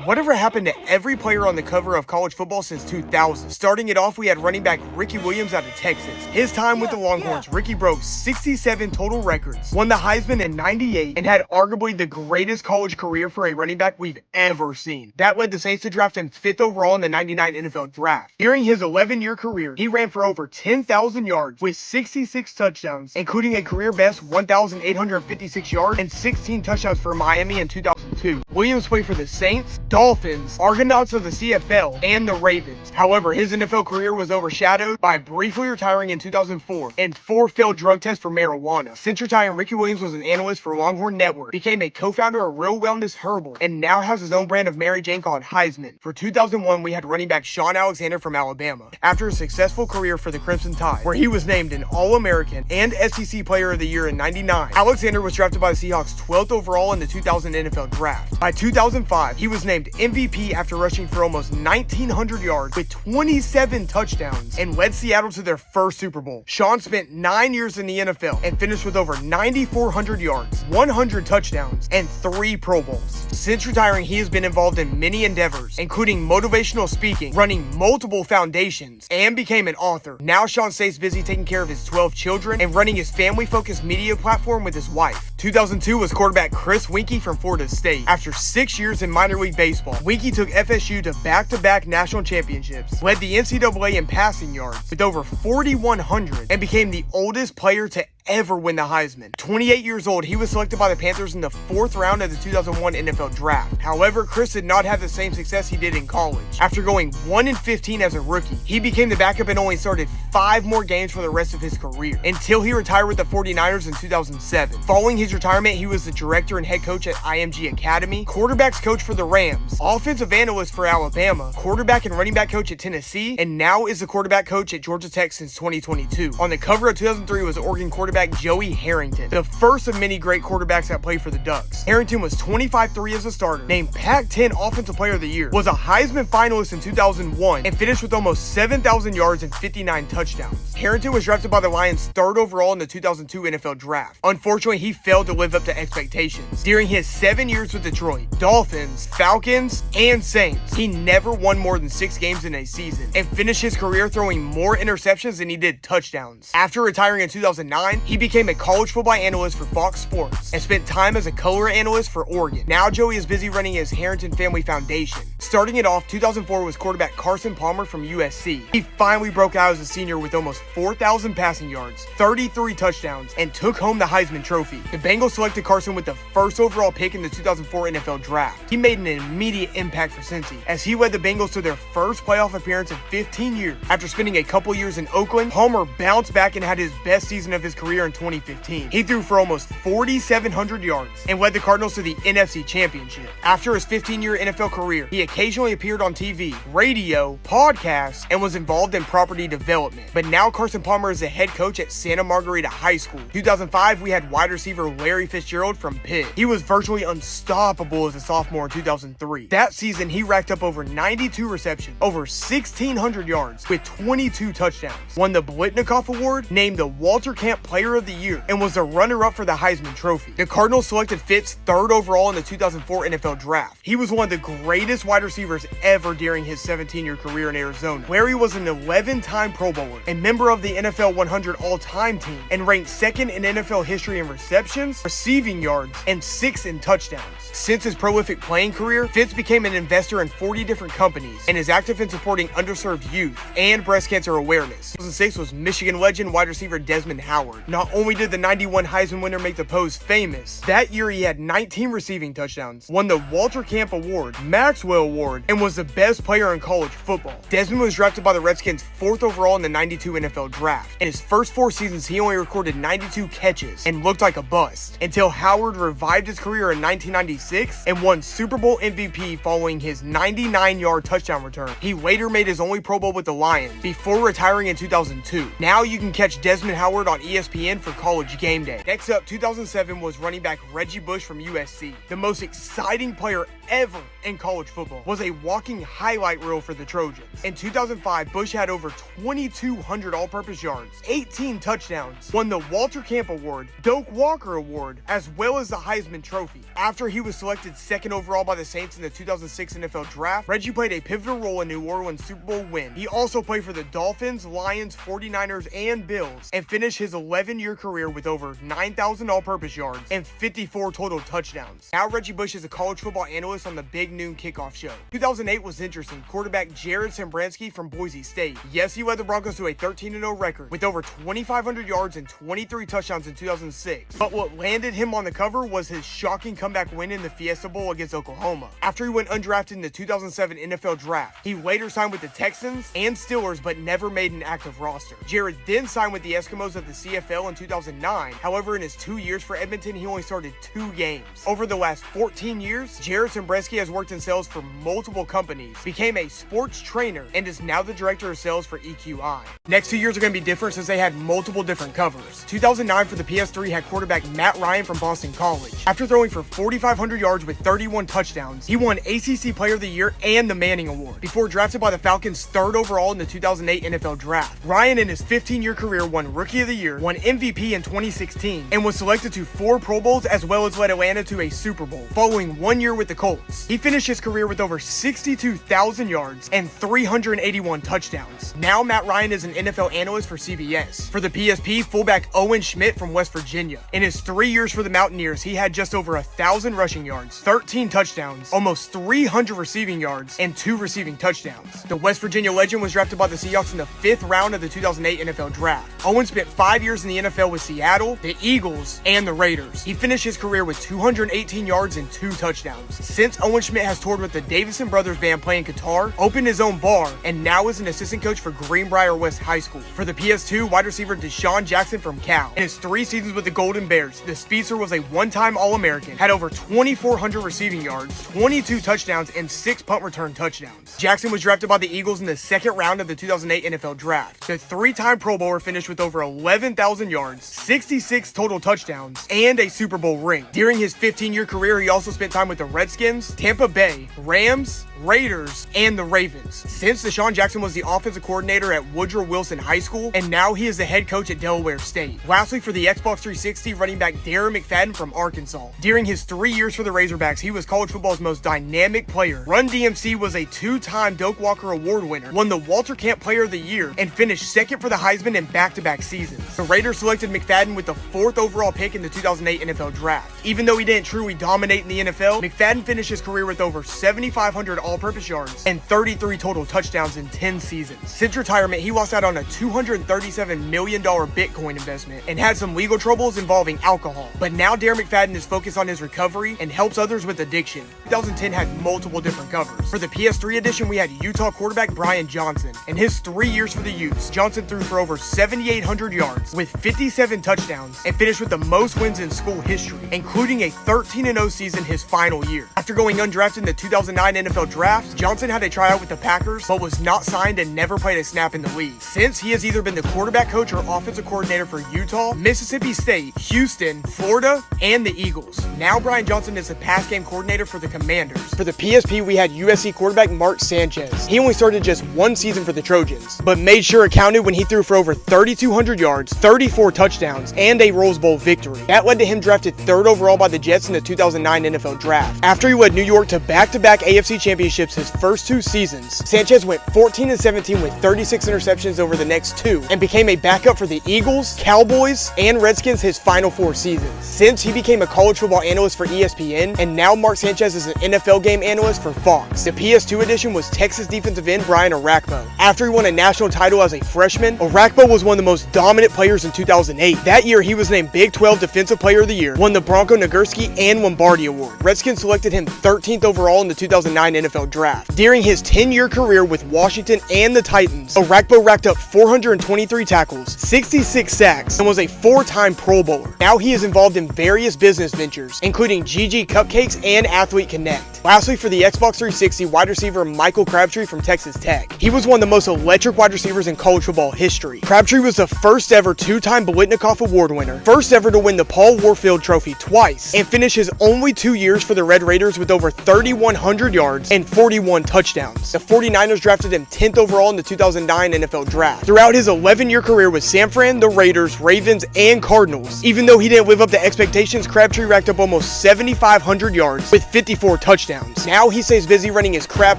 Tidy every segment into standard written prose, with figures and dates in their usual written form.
Whatever happened to every player on the cover of college football since 2000? Starting it off, we had running back Ricky Williams out of Texas. His time with the Longhorns, Ricky broke 67 total records, won the Heisman in '98, and had arguably the greatest college career for a running back we've ever seen. That led the Saints to draft him 5th overall in the '99 NFL Draft. During his 11-year career, he ran for over 10,000 yards with 66 touchdowns, including a career best 1,856 yards and 16 touchdowns for Miami in 2002. Williams played for the Saints, Dolphins, Argonauts of the CFL, and the Ravens. However, his NFL career was overshadowed by briefly retiring in 2004 and 4 failed drug tests for marijuana. Since retiring, Ricky Williams was an analyst for Longhorn Network, became a co-founder of Real Wellness Herbal, and now has his own brand of Mary Jane called Heisman. For 2001, we had running back Shaun Alexander from Alabama. After a successful career for the Crimson Tide, where he was named an All-American and SEC Player of the Year in '99, Alexander was drafted by the Seahawks 12th overall in the 2000 NFL Draft. By 2005, he was named MVP after rushing for almost 1,900 yards with 27 touchdowns and led Seattle to their first Super Bowl. Shaun spent 9 years in the NFL and finished with over 9,400 yards, 100 touchdowns, and 3 Pro Bowls. Since retiring, he has been involved in many endeavors, including motivational speaking, running multiple foundations, and became an author. Now Shaun stays busy taking care of his 12 children and running his family-focused media platform with his wife. 2002 was quarterback Chris Weinke from Florida State. After 6 years in minor league baseball, Weinke took FSU to back-to-back national championships, led the NCAA in passing yards with over 4,100, and became the oldest player to ever win the Heisman. 28 years old, he was selected by the Panthers in the 4th round of the 2001 NFL Draft. However, Chris did not have the same success he did in college. After going 1-15 as a rookie, he became the backup and only started 5 more games for the rest of his career, until he retired with the 49ers in 2007. Following his retirement, he was the director and head coach at IMG Academy, quarterbacks coach for the Rams, offensive analyst for Alabama, quarterback and running back coach at Tennessee, and now is the quarterback coach at Georgia Tech since 2022. On the cover of 2003 was Oregon quarterback Joey Harrington, the first of many great quarterbacks that played for the Ducks. Harrington was 25-3 as a starter, named Pac-10 Offensive Player of the Year, was a Heisman finalist in 2001, and finished with almost 7,000 yards and 59 touchdowns. Harrington was drafted by the Lions 3rd overall in the 2002 NFL Draft. Unfortunately, he failed to live up to expectations. During his 7 years with Detroit, Dolphins, Falcons, and Saints, he never won more than 6 games in a season, and finished his career throwing more interceptions than he did touchdowns. After retiring in 2009, he became a college football analyst for Fox Sports and spent time as a color analyst for Oregon. Now Joey is busy running his Harrington Family Foundation. Starting it off, 2004 was quarterback Carson Palmer from USC. He finally broke out as a senior with almost 4,000 passing yards, 33 touchdowns, and took home the Heisman Trophy. The Bengals selected Carson with the 1st overall pick in the 2004 NFL Draft. He made an immediate impact for Cincy, as he led the Bengals to their first playoff appearance in 15 years. After spending a couple years in Oakland, Palmer bounced back and had his best season of his career in 2015. He threw for almost 4,700 yards and led the Cardinals to the NFC Championship. After his 15-year NFL career, he occasionally appeared on TV, radio, podcasts, and was involved in property development. But now Carson Palmer is the head coach at Santa Margarita High School. 2005, we had wide receiver Larry Fitzgerald from Pitt. He was virtually unstoppable as a sophomore in 2003. That season, he racked up over 92 receptions, over 1,600 yards, with 22 touchdowns, won the Blitnikoff Award, named the Walter Camp Player of the Year, and was a runner-up for the Heisman Trophy. The Cardinals selected Fitz 3rd overall in the 2004 NFL Draft. He was one of the greatest wide receivers ever during his 17-year career in Arizona. Larry was an 11-time Pro Bowler and member of the NFL 100 all-time team, and ranked 2nd in NFL history in receptions, receiving yards, and 6th in touchdowns. Since his prolific playing career, Fitz became an investor in 40 different companies and is active in supporting underserved youth and breast cancer awareness. 2006 was Michigan legend wide receiver Desmond Howard. Not only did the '91 Heisman winner make the pose famous, that year he had 19 receiving touchdowns, won the Walter Camp Award, Maxwell Award, and was the best player in college football. Desmond was drafted by the Redskins 4th overall in the '92 NFL Draft. In his first 4 seasons, he only recorded 92 catches and looked like a bust, until Howard revived his career in 1996 and won Super Bowl MVP following his 99-yard touchdown return. He later made his only Pro Bowl with the Lions before retiring in 2002. Now you can catch Desmond Howard on ESPN for College Game Day. Next up, 2007 was running back Reggie Bush from USC, the most exciting player ever in college football, was a walking highlight reel for the Trojans. In 2005, Bush had over 2,200 all-purpose yards, 18 touchdowns, won the Walter Camp Award, Doak Walker Award, as well as the Heisman Trophy. After he was selected second overall by the Saints in the 2006 NFL Draft, Reggie played a pivotal role in New Orleans' Super Bowl win. He also played for the Dolphins, Lions, 49ers, and Bills, and finished his 11-year career with over 9,000 all-purpose yards and 54 total touchdowns. Now Reggie Bush is a college football analyst on the Big Noon Kickoff Show. 2008 was interesting. Quarterback Jared Sambransky from Boise State. Yes, he led the Broncos to a 13-0 record with over 2,500 yards and 23 touchdowns in 2006. But what landed him on the cover was his shocking comeback win in the Fiesta Bowl against Oklahoma. After he went undrafted in the 2007 NFL Draft, he later signed with the Texans and Steelers but never made an active roster. Jared then signed with the Eskimos of the CFL in 2009. However, in his 2 years for Edmonton, he only started 2 games. Over the last 14 years, Jared Sambransky has worked in sales for multiple companies, became a sports trainer, and is now the director of sales for EQI. Next 2 years are going to be different since they had multiple different covers. 2009 for the PS3 had quarterback Matt Ryan from Boston College. After throwing for 4,500 yards with 31 touchdowns, he won ACC Player of the Year and the Manning Award before drafted by the Falcons 3rd overall in the 2008 NFL Draft. Ryan in his 15-year career won Rookie of the Year, won MVP in 2016, and was selected to 4 Pro Bowls as well as led Atlanta to a Super Bowl, following 1 year with the Colts. He finished his career with over 62,000 yards and 381 touchdowns. Now Matt Ryan is an NFL analyst for CBS. For the PSP, fullback Owen Schmidt from West Virginia. In his 3 years for the Mountaineers, he had just over 1,000 rushing yards, 13 touchdowns, almost 300 receiving yards, and 2 receiving touchdowns. The West Virginia legend was drafted by the Seahawks in the 5th round of the 2008 NFL Draft. Owen spent 5 years in the NFL with Seattle, the Eagles, and the Raiders. He finished his career with 218 yards and 2 touchdowns. Since Owen Schmidt has toured with the Davison Brothers Band playing guitar, opened his own bar, and now is an assistant coach for Greenbrier West High School. For the PS2, wide receiver Deshaun Jackson from Cal. In his 3 seasons with the Golden Bears, the speedster was a one-time All-American, had over 2,400 receiving yards, 22 touchdowns, and 6 punt return touchdowns. Jackson was drafted by the Eagles in the 2nd round of the 2008 NFL Draft. The 3-time Pro Bowler finished with over 11,000 yards, 66 total touchdowns, and a Super Bowl ring. During his 15-year career, he also spent time with the Redskins, Tampa Bay, Rams, Raiders, and the Ravens. Since Deshaun Jackson was the offensive coordinator at Woodrow Wilson High School, and now he is the head coach at Delaware State. Lastly, for the Xbox 360, running back Darren McFadden from Arkansas. During his 3 years for the Razorbacks, he was college football's most dynamic player. Run DMC was a 2-time Doak Walker Award winner, won the Walter Camp Player of the Year, and finished 2nd for the Heisman in back-to-back seasons. The Raiders selected McFadden with the 4th overall pick in the 2008 NFL Draft. Even though he didn't truly dominate in the NFL, McFadden finished his career with over 7,500 all-purpose yards and 33 total touchdowns in 10 seasons. Since retirement, he lost out on a $237 million Bitcoin investment and had some legal troubles involving alcohol. But now Darren McFadden is focused on his recovery and helps others with addiction. 2010 had multiple different covers. For the PS3 edition, we had Utah quarterback Brian Johnson. In his 3 years for the Utes, Johnson threw for over 7,800 yards with 57 touchdowns and finished with the most wins in school history, including a 13-0 season his final year. After going undrafted in the 2009 NFL Draft, Johnson had a tryout with the Packers, but was not signed and never played a snap in the league. Since he has either been the quarterback coach or offensive coordinator for Utah, Mississippi State, Houston, Florida, and the Eagles. Now Brian Johnson is the pass game coordinator for the Commanders. For the PSP, we had USC quarterback Mark Sanchez. He only started just 1 season for the Trojans, but made sure it counted when he threw for over 3,200 yards, 34 touchdowns, and a Rose Bowl victory. That led to him drafted 3rd overall by the Jets in the 2009 NFL Draft. After he led New York to back-to-back AFC championships his first 2 seasons, Sanchez went 14-17 with 36 interceptions over the next 2 and became a backup for the Eagles, Cowboys, and Redskins his final 4 seasons. Since he became a college football analyst for ESPN, and now Mark Sanchez is an NFL game analyst for Fox. The PS2 edition was Texas defensive end Brian Orakpo. After he won a national title as a freshman, Orakpo was one of the most dominant players in 2008. That year, he was named Big 12 Defensive Player of the Year, won the Bronco Nagurski and Lombardi Award. Redskins selected him 13th overall in the 2009 NFL NFL Draft. During his 10-year career with Washington and the Titans, Orakpo racked up 423 tackles, 66 sacks, and was a 4-time Pro Bowler. Now he is involved in various business ventures, including GG Cupcakes and Athlete Connect. Lastly, for the Xbox 360, wide receiver Michael Crabtree from Texas Tech. He was one of the most electric wide receivers in college football history. Crabtree was the first ever 2-time Biletnikoff Award winner, first ever to win the Paul Warfield Trophy twice, and finished his only 2 years for the Red Raiders with over 3,100 yards and 41 touchdowns. The 49ers drafted him 10th overall in the 2009 NFL Draft. Throughout his 11-year career with San Fran, the Raiders, Ravens, and Cardinals, even though he didn't live up to expectations, Crabtree racked up almost 7,500 yards with 54 touchdowns. Now he stays busy running his Crab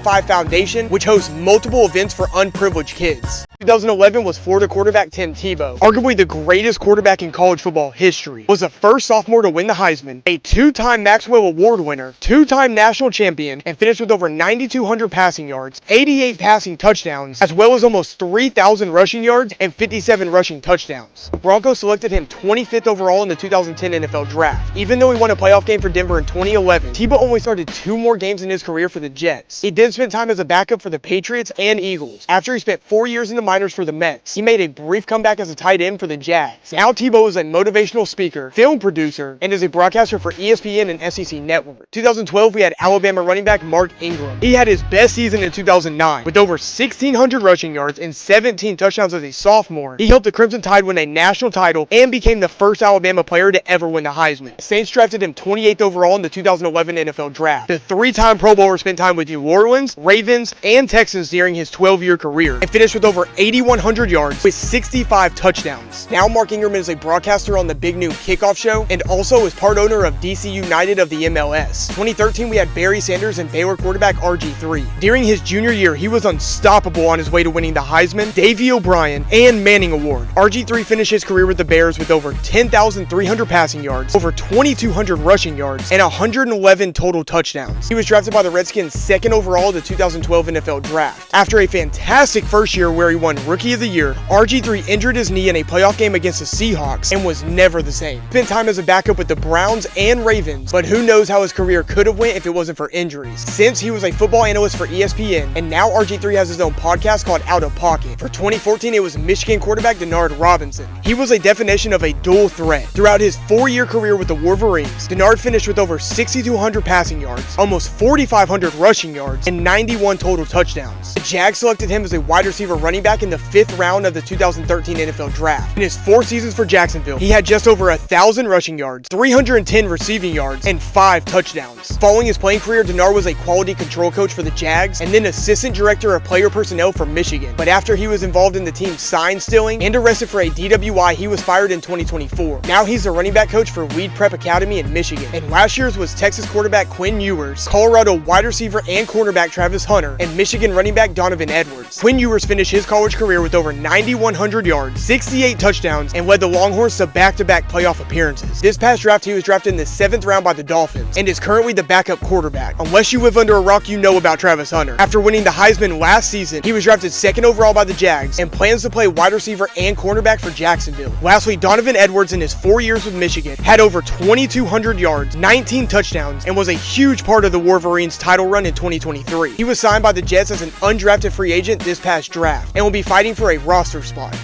5 Foundation, which hosts multiple events for unprivileged kids. 2011 was Florida quarterback Tim Tebow, arguably the greatest quarterback in college football history, was the first sophomore to win the Heisman, a 2-time Maxwell Award winner, 2-time national champion, and finished with over 9,200 passing yards, 88 passing touchdowns, as well as almost 3,000 rushing yards and 57 rushing touchdowns. The Broncos selected him 25th overall in the 2010 NFL Draft. Even though he won a playoff game for Denver in 2011, Tebow only started 2 more games in his career for the Jets. He then spent time as a backup for the Patriots and Eagles. After he spent 4 years in the minors for the Mets, he made a brief comeback as a tight end for the Jags. Now Tebow is a motivational speaker, film producer, and is a broadcaster for ESPN and SEC Network. 2012, we had Alabama running back Mark Ingram. He had his best season in 2009 with over 1,600 rushing yards and 17 touchdowns as a sophomore. He helped the Crimson Tide win a national title and became the first Alabama player to ever win the Heisman. The Saints drafted him 28th overall in the 2011 NFL Draft. The 3-time Pro Bowler spent time with New Orleans, Ravens, and Texans during his 12-year career and finished with over 8,100 yards with 65 touchdowns. Now Mark Ingram is a broadcaster on the Big Noon Kickoff Show and also is part owner of DC United of the MLS. 2013, we had Barry Sanders and Baylor quarterback RG3. During his junior year, he was unstoppable on his way to winning the Heisman, Davey O'Brien, and Manning Award. RG3 finished his career with the Bears with over 10,300 passing yards, over 2,200 rushing yards, and 111 total touchdowns. He was drafted by the Redskins 2nd overall in the 2012 NFL Draft. After a fantastic first year where he won Rookie of the Year, RG3 injured his knee in a playoff game against the Seahawks and was never the same. Spent time as a backup with the Browns and Ravens, but who knows how his career could have went if it wasn't for injuries. Since he was a football analyst for ESPN, and now RG3 has his own podcast called Out of Pocket. For 2014, it was Michigan quarterback Denard Robinson. He was a definition of a dual threat. Throughout his 4-year career with the Wolverines, Denard finished with over 6,200 passing yards, almost 4,500 rushing yards, and 91 total touchdowns. The Jags selected him as a wide receiver running back in the 5th round of the 2013 NFL Draft. In his 4 seasons for Jacksonville, he had just over 1,000 rushing yards, 310 receiving yards, and 5 touchdowns. Following his playing career, Denard was a quality control coach for the Jags and then assistant director of player personnel for Michigan. But after he was involved in the team's sign stealing and arrested for a DWI, he was fired in 2024. Now he's the running back coach for Weed Prep Academy in Michigan. And last year's was Texas quarterback Quinn Ewers, Colorado wide receiver and cornerback Travis Hunter, and Michigan running back Donovan Edwards. Quinn Ewers finished his college career with over 9,100 yards, 68 touchdowns, and led the Longhorns to back-to-back playoff appearances. This past draft, he was drafted in the 7th round by the Dolphins and is currently the backup quarterback. Unless you live under a rock, you know about Travis Hunter. After winning the Heisman last season, he was drafted 2nd overall by the Jags and plans to play wide receiver and cornerback for Jacksonville. Lastly, Donovan Edwards in his 4 years with Michigan had over 2,200 yards, 19 touchdowns, and was a huge part of the Wolverines' title run in 2023. He was signed by the Jets as an undrafted free agent this past draft and will be fighting for a roster spot.